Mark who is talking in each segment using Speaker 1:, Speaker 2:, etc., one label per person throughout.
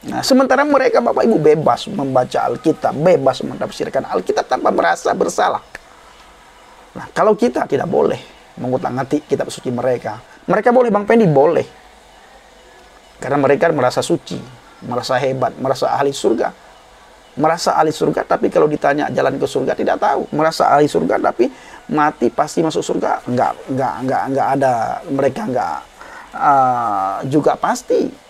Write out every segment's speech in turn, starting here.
Speaker 1: Nah, sementara mereka Bapak Ibu bebas membaca Alkitab, bebas mentafsirkan Alkitab tanpa merasa bersalah. Nah, kalau kita tidak boleh mengutak-atik kitab suci mereka. Mereka boleh, Bang Pendi, boleh. Karena mereka merasa suci, merasa hebat, merasa ahli surga. Merasa ahli surga, tapi kalau ditanya jalan ke surga tidak tahu. Merasa ahli surga, tapi mati pasti masuk surga. Enggak ada. Mereka enggak juga pasti.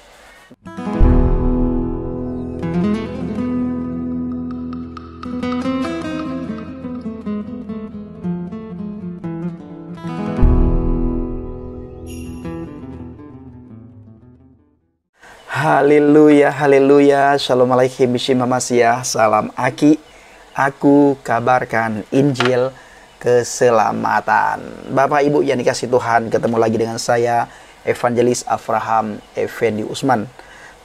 Speaker 1: Haleluya, haleluya. Shalom alaikum, Bishim Hamasyah. Salam Aki. Aku kabarkan Injil keselamatan. Bapak Ibu yang dikasih Tuhan, ketemu lagi dengan saya, Evangelis Avraham Effendi Usman.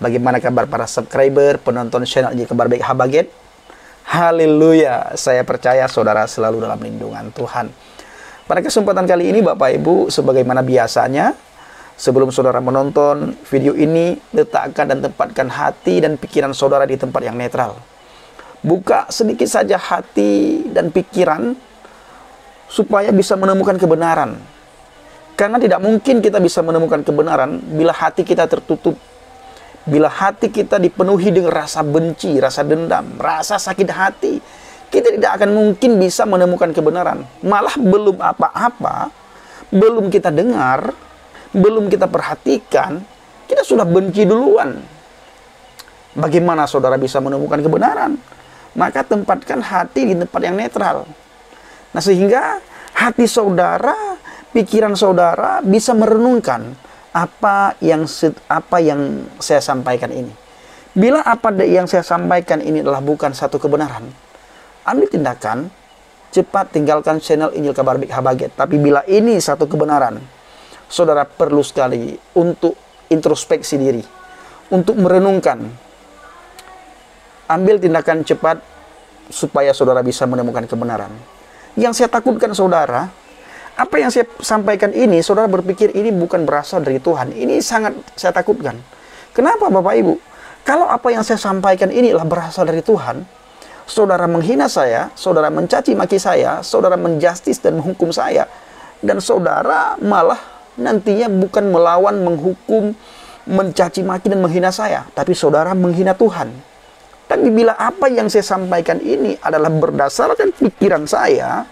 Speaker 1: Bagaimana kabar para subscriber, penonton channel Injil Kabar Baik Habaget? Haleluya. Saya percaya saudara selalu dalam lindungan Tuhan. Pada kesempatan kali ini Bapak Ibu, sebagaimana biasanya, sebelum saudara menonton video ini, letakkan dan tempatkan hati dan pikiran saudara di tempat yang netral. Buka sedikit saja hati dan pikiran supaya bisa menemukan kebenaran. Karena tidak mungkin kita bisa menemukan kebenaran bila hati kita tertutup. Bila hati kita dipenuhi dengan rasa benci, rasa dendam, rasa sakit hati, kita tidak akan mungkin bisa menemukan kebenaran. Malah belum apa-apa, belum kita dengar, belum kita perhatikan, kita sudah benci duluan. Bagaimana saudara bisa menemukan kebenaran? Maka tempatkan hati di tempat yang netral. Nah, sehingga hati saudara, pikiran saudara bisa merenungkan apa yang saya sampaikan ini. Bila apa yang saya sampaikan ini adalah bukan satu kebenaran, ambil tindakan, cepat tinggalkan channel Injil Kabar Baik Habaget. Tapi bila ini satu kebenaran, saudara perlu sekali untuk introspeksi diri, untuk merenungkan. Ambil tindakan cepat supaya saudara bisa menemukan kebenaran. Yang saya takutkan saudara, apa yang saya sampaikan ini, saudara berpikir ini bukan berasal dari Tuhan. Ini sangat saya takutkan. Kenapa Bapak Ibu? Kalau apa yang saya sampaikan ini adalah berasal dari Tuhan, saudara menghina saya, saudara mencaci maki saya, saudara menjustis dan menghukum saya, dan saudara malah nantinya bukan melawan, menghukum, mencaci maki dan menghina saya, tapi saudara menghina Tuhan. Tapi bila apa yang saya sampaikan ini adalah berdasarkan pikiran saya,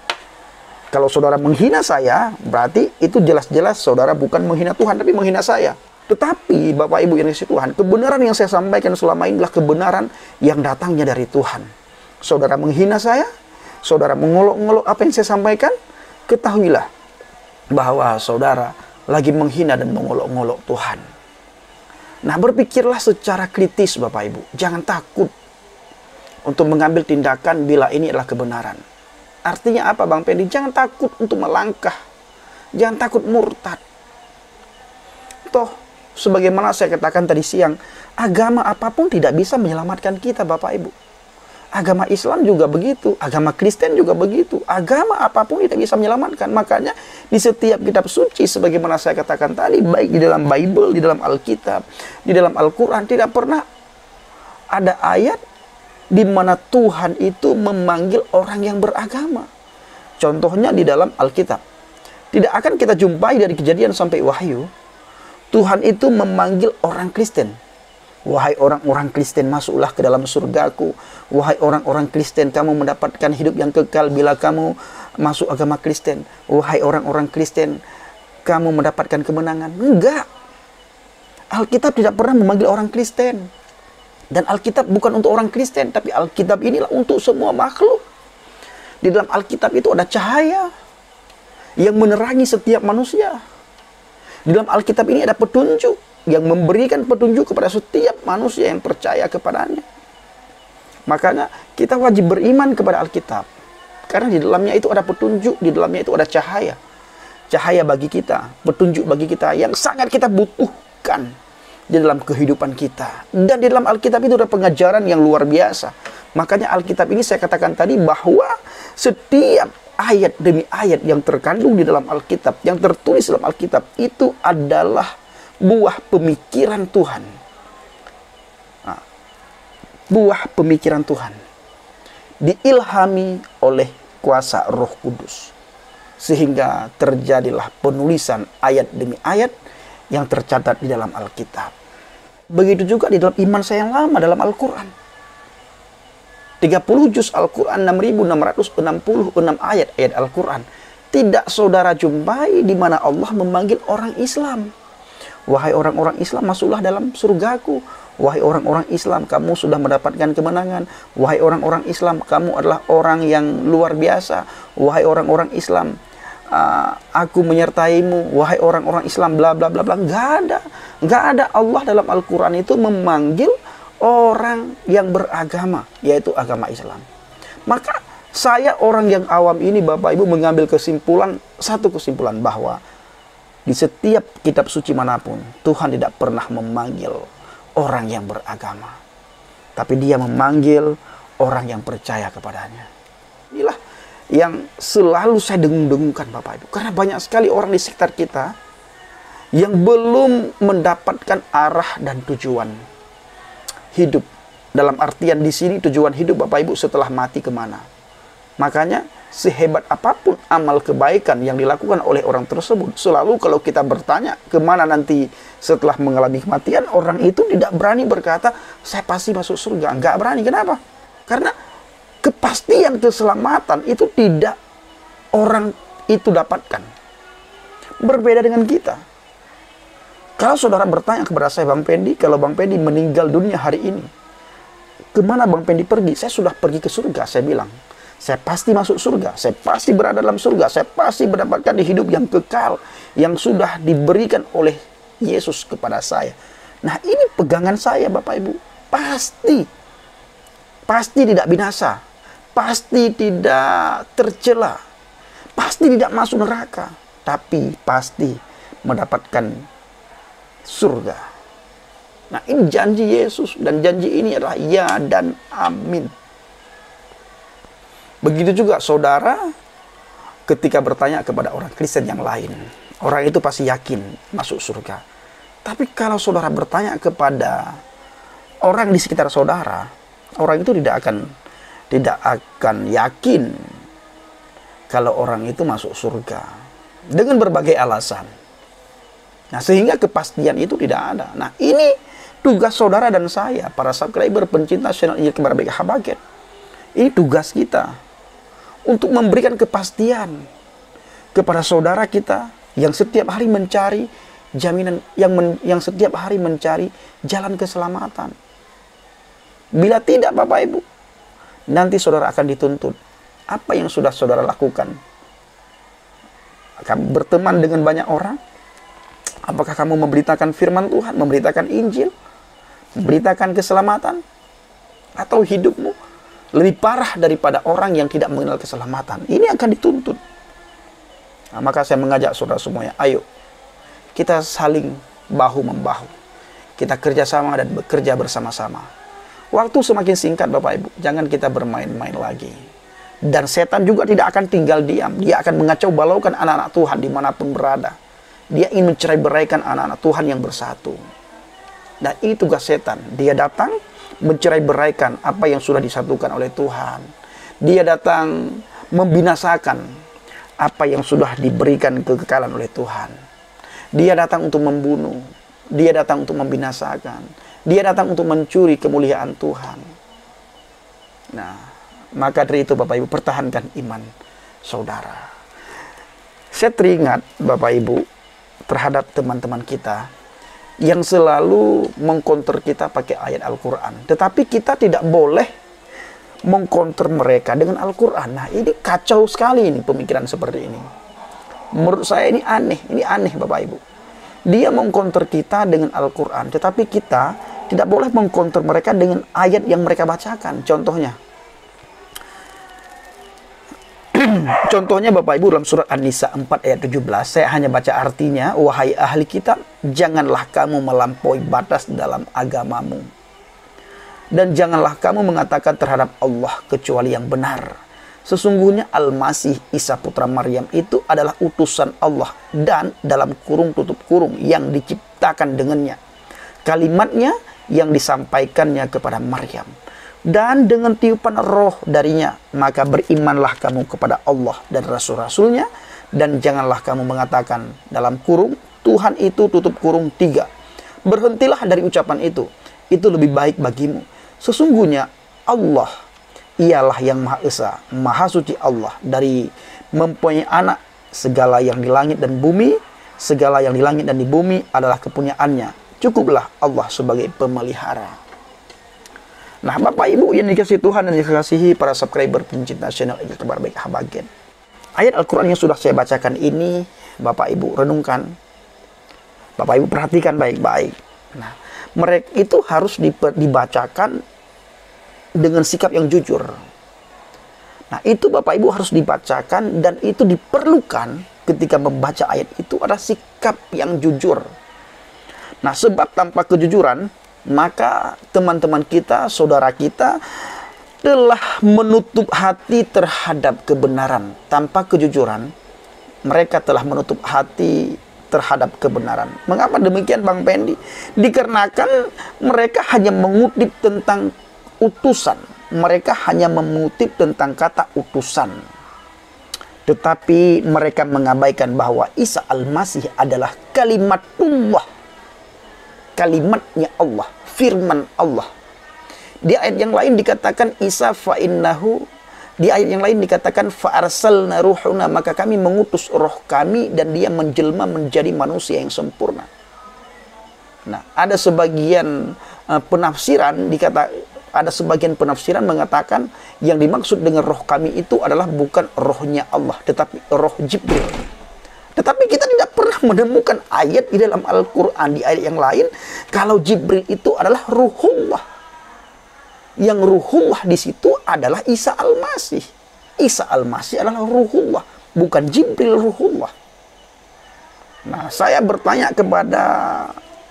Speaker 1: kalau saudara menghina saya, berarti itu jelas-jelas saudara bukan menghina Tuhan, tapi menghina saya. Tetapi Bapak Ibu yang dikasihi Tuhan, kebenaran yang saya sampaikan selama ini adalah kebenaran yang datangnya dari Tuhan. Saudara menghina saya, saudara mengolok-ngolok apa yang saya sampaikan, ketahuilah bahwa saudara lagi menghina dan mengolok-ngolok Tuhan. Nah, berpikirlah secara kritis Bapak Ibu. Jangan takut untuk mengambil tindakan bila ini adalah kebenaran. Artinya apa Bang Pendi? Jangan takut untuk melangkah. Jangan takut murtad. Toh, sebagaimana saya katakan tadi siang, agama apapun tidak bisa menyelamatkan kita Bapak Ibu. Agama Islam juga begitu, agama Kristen juga begitu. Agama apapun tidak bisa menyelamatkan. Makanya di setiap kitab suci, sebagaimana saya katakan tadi, baik di dalam Bible, di dalam Alkitab, di dalam Al-Quran, tidak pernah ada ayat di mana Tuhan itu memanggil orang yang beragama. Contohnya di dalam Alkitab. Tidak akan kita jumpai dari Kejadian sampai Wahyu, Tuhan itu memanggil orang Kristen. Wahai orang-orang Kristen, masuklah ke dalam surgaku. Wahai orang-orang Kristen, kamu mendapatkan hidup yang kekal bila kamu masuk agama Kristen. Wahai orang-orang Kristen, kamu mendapatkan kemenangan. Enggak. Alkitab tidak pernah memanggil orang Kristen. Dan Alkitab bukan untuk orang Kristen, tapi Alkitab inilah untuk semua makhluk. Di dalam Alkitab itu ada cahaya yang menerangi setiap manusia. Di dalam Alkitab ini ada petunjuk yang memberikan petunjuk kepada setiap manusia yang percaya kepadanya. Makanya kita wajib beriman kepada Alkitab. Karena di dalamnya itu ada petunjuk, di dalamnya itu ada cahaya. Cahaya bagi kita, petunjuk bagi kita yang sangat kita butuhkan di dalam kehidupan kita. Dan di dalam Alkitab itu ada pengajaran yang luar biasa. Makanya Alkitab ini saya katakan tadi bahwa setiap ayat demi ayat yang terkandung di dalam Alkitab, yang tertulis dalam Alkitab, itu adalah buah pemikiran Tuhan. Nah, buah pemikiran Tuhan diilhami oleh kuasa Roh Kudus, sehingga terjadilah penulisan ayat demi ayat yang tercatat di dalam Alkitab. Begitu juga di dalam iman saya yang lama dalam Al-Quran. 30 juz Al-Quran, 6.666 ayat Al-Quran. Tidak saudara jumpai di mana Allah memanggil orang Islam. Wahai orang-orang Islam, masuklah dalam surgaku. Wahai orang-orang Islam, kamu sudah mendapatkan kemenangan. Wahai orang-orang Islam, kamu adalah orang yang luar biasa. Wahai orang-orang Islam, aku menyertaimu. Wahai orang-orang Islam, bla bla bla bla. Nggak ada Allah dalam Al-Quran itu memanggil orang yang beragama, yaitu agama Islam. Maka saya orang yang awam ini, Bapak Ibu, mengambil satu kesimpulan bahwa di setiap kitab suci manapun Tuhan tidak pernah memanggil orang yang beragama, tapi Dia memanggil orang yang percaya kepadanya. Inilah yang selalu saya dengung-dengungkan, Bapak Ibu, karena banyak sekali orang di sekitar kita yang belum mendapatkan arah dan tujuan hidup. Dalam artian di sini tujuan hidup, Bapak Ibu, setelah mati kemana. Makanya sehebat apapun amal kebaikan yang dilakukan oleh orang tersebut, selalu kalau kita bertanya kemana nanti setelah mengalami kematian, orang itu tidak berani berkata, saya pasti masuk surga. Nggak berani. Kenapa? Karena kepastian keselamatan itu tidak orang itu dapatkan. Berbeda dengan kita. Kalau saudara bertanya kepada saya, Bang Pendi, kalau Bang Pendi meninggal dunia hari ini, kemana Bang Pendi pergi? Saya sudah pergi ke surga, saya bilang. Saya pasti masuk surga, saya pasti berada dalam surga, saya pasti mendapatkan hidup yang kekal, yang sudah diberikan oleh Yesus kepada saya. Nah, ini pegangan saya, Bapak Ibu. Pasti tidak binasa, pasti tidak tercela, pasti tidak masuk neraka, tapi pasti mendapatkan surga. Nah, ini janji Yesus, dan janji ini adalah ya dan amin. Begitu juga saudara ketika bertanya kepada orang Kristen yang lain, orang itu pasti yakin masuk surga. Tapi kalau saudara bertanya kepada orang di sekitar saudara, orang itu tidak akan yakin kalau orang itu masuk surga dengan berbagai alasan. Nah, sehingga kepastian itu tidak ada. Nah, ini tugas saudara dan saya, para subscriber pencinta channel Injil Kabar Baik Habaget. Ini tugas kita untuk memberikan kepastian kepada saudara kita yang setiap hari mencari jaminan, yang setiap hari mencari jalan keselamatan. Bila tidak, Bapak Ibu, nanti saudara akan dituntut. Apa yang sudah saudara lakukan? Kamu berteman dengan banyak orang? Apakah kamu memberitakan firman Tuhan, memberitakan Injil, memberitakan keselamatan? Atau hidupmu lebih parah daripada orang yang tidak mengenal keselamatan? Ini akan dituntut. Nah, maka saya mengajak saudara semuanya, ayo kita saling bahu-membahu. Kita kerjasama dan bekerja bersama-sama. Waktu semakin singkat, Bapak Ibu. Jangan kita bermain-main lagi. Dan setan juga tidak akan tinggal diam. Dia akan mengacau balaukan anak-anak Tuhan dimanapun berada. Dia ingin mencerai-beraikan anak-anak Tuhan yang bersatu. Dan ini tugas setan. Dia datang mencerai-beraikan apa yang sudah disatukan oleh Tuhan. Dia datang membinasakan apa yang sudah diberikan kekekalan oleh Tuhan. Dia datang untuk membunuh. Dia datang untuk membinasakan. Dia datang untuk mencuri kemuliaan Tuhan. Nah, maka dari itu Bapak Ibu, pertahankan iman saudara. Saya teringat Bapak Ibu terhadap teman-teman kita yang selalu mengkonter kita pakai ayat Al-Quran. Tetapi kita tidak boleh mengkonter mereka dengan Al-Quran. Nah, ini kacau sekali ini pemikiran seperti ini. Menurut saya ini aneh Bapak Ibu. Dia mengkonter kita dengan Al-Quran, tetapi kita tidak boleh mengkonter mereka dengan ayat yang mereka bacakan. Contohnya Bapak Ibu dalam surat An-Nisa 4 ayat 17, saya hanya baca artinya. Wahai ahli kitab, janganlah kamu melampaui batas dalam agamamu. Dan janganlah kamu mengatakan terhadap Allah kecuali yang benar. Sesungguhnya Al-Masih Isa putra Maryam itu adalah utusan Allah dan dalam kurung tutup kurung yang diciptakan dengannya. Kalimatnya yang disampaikannya kepada Maryam. Dan dengan tiupan roh darinya, maka berimanlah kamu kepada Allah dan Rasul-Rasulnya, dan janganlah kamu mengatakan dalam kurung, Tuhan itu tutup kurung 3. Berhentilah dari ucapan itu lebih baik bagimu. Sesungguhnya Allah, ialah yang Maha Esa, Maha Suci Allah dari mempunyai anak. Segala yang di langit dan bumi, segala yang di langit dan di bumi adalah kepunyaannya. Cukuplah Allah sebagai pemelihara. Nah, Bapak Ibu yang dikasihi Tuhan dan dikasihi para subscriber pencinta channel Injil Kabar Baik Habagen. Ayat Al-Quran yang sudah saya bacakan ini, Bapak Ibu renungkan. Bapak Ibu perhatikan baik-baik. Nah, mereka itu harus dibacakan dengan sikap yang jujur. Nah, itu Bapak Ibu harus dibacakan, dan itu diperlukan ketika membaca ayat itu ada sikap yang jujur. Nah, sebab tanpa kejujuran, maka teman-teman kita, saudara kita telah menutup hati terhadap kebenaran. Tanpa kejujuran, mereka telah menutup hati terhadap kebenaran. Mengapa demikian, Bang Pendi? Dikarenakan mereka hanya mengutip tentang utusan. Mereka hanya mengutip tentang kata utusan. Tetapi mereka mengabaikan bahwa Isa Al-Masih adalah kalimatullah. Kalimatnya Allah, firman Allah. Di ayat yang lain dikatakan Isa fa'innahu, di ayat yang lain dikatakan fa'arsalna ruhuna, maka kami mengutus roh kami dan dia menjelma menjadi manusia yang sempurna. Nah, ada sebagian penafsiran mengatakan yang dimaksud dengan roh kami itu adalah bukan rohnya Allah, tetapi roh Jibril. Tetapi kita tidak pernah menemukan ayat di dalam Al-Quran, di ayat yang lain, kalau Jibril itu adalah ruhullah. Yang ruhullah di situ adalah Isa Al-Masih. Isa Al-Masih adalah ruhullah, bukan Jibril ruhullah. Nah, saya bertanya kepada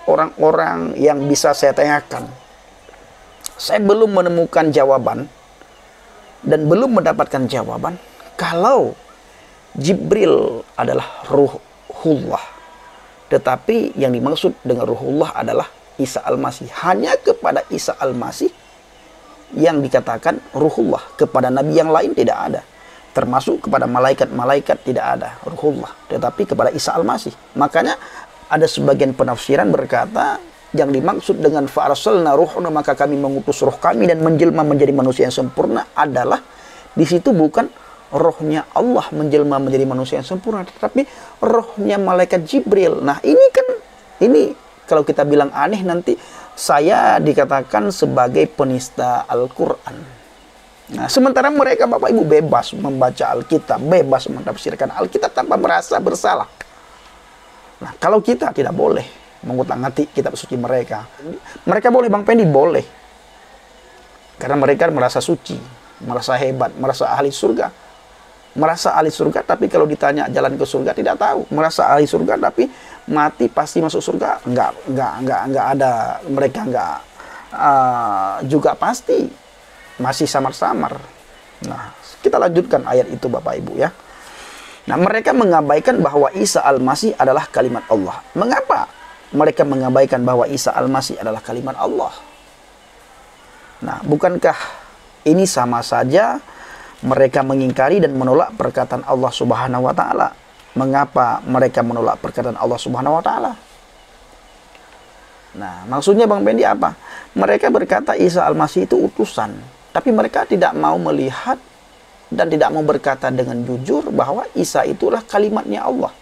Speaker 1: orang-orang yang bisa saya tanyakan. Saya belum menemukan jawaban, dan belum mendapatkan jawaban, kalau Jibril adalah ruhullah, tetapi yang dimaksud dengan ruhullah adalah Isa Al-Masih. Hanya kepada Isa Al-Masih yang dikatakan ruhullah, kepada nabi yang lain tidak ada. Termasuk kepada malaikat-malaikat tidak ada ruhullah, tetapi kepada Isa Al-Masih. Makanya ada sebagian penafsiran berkata, yang dimaksud dengan fa'arsalna ruhuna, maka kami mengutus roh kami dan menjelma menjadi manusia yang sempurna, adalah di situ bukan rohnya Allah menjelma menjadi manusia yang sempurna, tetapi rohnya malaikat Jibril. Nah, ini kalau kita bilang aneh, nanti saya dikatakan sebagai penista Al-Quran. Nah, sementara mereka, Bapak Ibu, bebas membaca Alkitab, bebas mentafsirkan Alkitab tanpa merasa bersalah. Nah, kalau kita tidak boleh mengutak-ngatik kitab suci mereka. Mereka boleh, Bang Pendi, boleh. Karena mereka merasa suci, merasa hebat, merasa ahli surga. Merasa ahli surga, tapi kalau ditanya jalan ke surga tidak tahu. Merasa ahli surga, tapi mati pasti masuk surga, enggak ada. Mereka enggak juga pasti masih samar-samar. Nah, kita lanjutkan ayat itu, Bapak Ibu ya. Nah, mereka mengabaikan bahwa Isa Al-Masih adalah kalimat Allah. Mengapa mereka mengabaikan bahwa Isa Al-Masih adalah kalimat Allah? Nah, bukankah ini sama saja mereka mengingkari dan menolak perkataan Allah Subhanahu wa Ta'ala? Mengapa mereka menolak perkataan Allah Subhanahu wa Ta'ala? Nah, maksudnya Bang Pendi apa? Mereka berkata Isa Al-Masih itu utusan, tapi mereka tidak mau melihat dan tidak mau berkata dengan jujur bahwa Isa itulah kalimatnya Allah.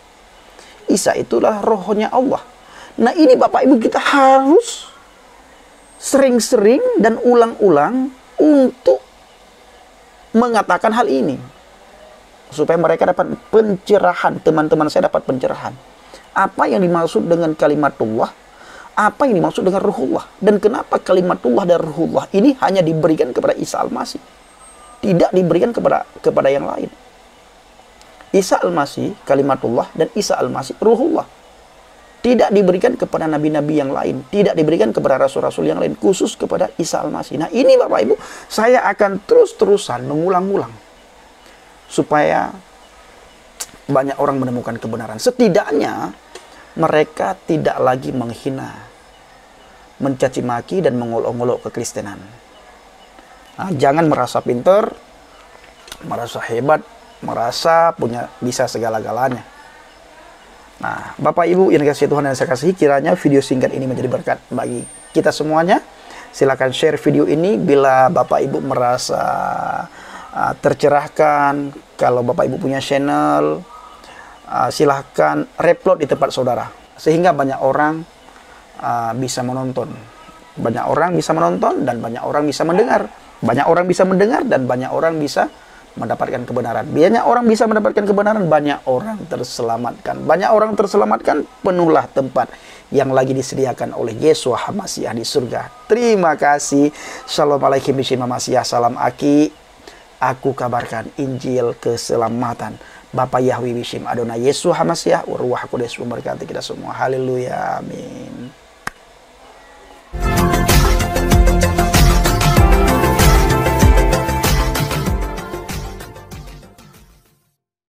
Speaker 1: Isa itulah rohnya Allah. Nah, ini Bapak Ibu, kita harus sering-sering dan ulang-ulang untuk mengatakan hal ini, supaya mereka dapat pencerahan. Teman-teman saya dapat pencerahan. Apa yang dimaksud dengan kalimatullah? Apa yang dimaksud dengan ruhullah? Dan kenapa kalimatullah dan ruhullah ini hanya diberikan kepada Isa Al-Masih, tidak diberikan kepada yang lain? Isa Al-Masih kalimatullah dan Isa Al-Masih ruhullah. Tidak diberikan kepada nabi-nabi yang lain, tidak diberikan kepada rasul-rasul yang lain, khusus kepada Isa Al-Masih. Nah, ini Bapak Ibu, saya akan terus-terusan mengulang-ulang supaya banyak orang menemukan kebenaran. Setidaknya mereka tidak lagi menghina, mencaci maki dan mengolok-olok kekristenan. Nah, jangan merasa pinter, merasa hebat, merasa bisa segala-galanya. Nah, Bapak Ibu yang dikasihi Tuhan dan saya kasihi, kiranya video singkat ini menjadi berkat bagi kita semuanya. Silakan share video ini bila Bapak Ibu merasa tercerahkan. Kalau Bapak Ibu punya channel, silahkan reupload di tempat saudara, sehingga banyak orang bisa menonton. Banyak orang bisa menonton dan banyak orang bisa mendengar. Banyak orang bisa mendengar dan banyak orang bisa mendapatkan kebenaran. Banyak orang bisa mendapatkan kebenaran, banyak orang terselamatkan. Banyak orang terselamatkan, penuhlah tempat yang lagi disediakan oleh Yeshua HaMashiach di surga. Terima kasih. Shalom alaikum bishim HaMashiach. Salam aki. Aku kabarkan Injil keselamatan. Bapa Yahweh bishim Adonai Yeshua HaMashiach. Ruach Kudus memberkati kita semua. Haleluya. Amin.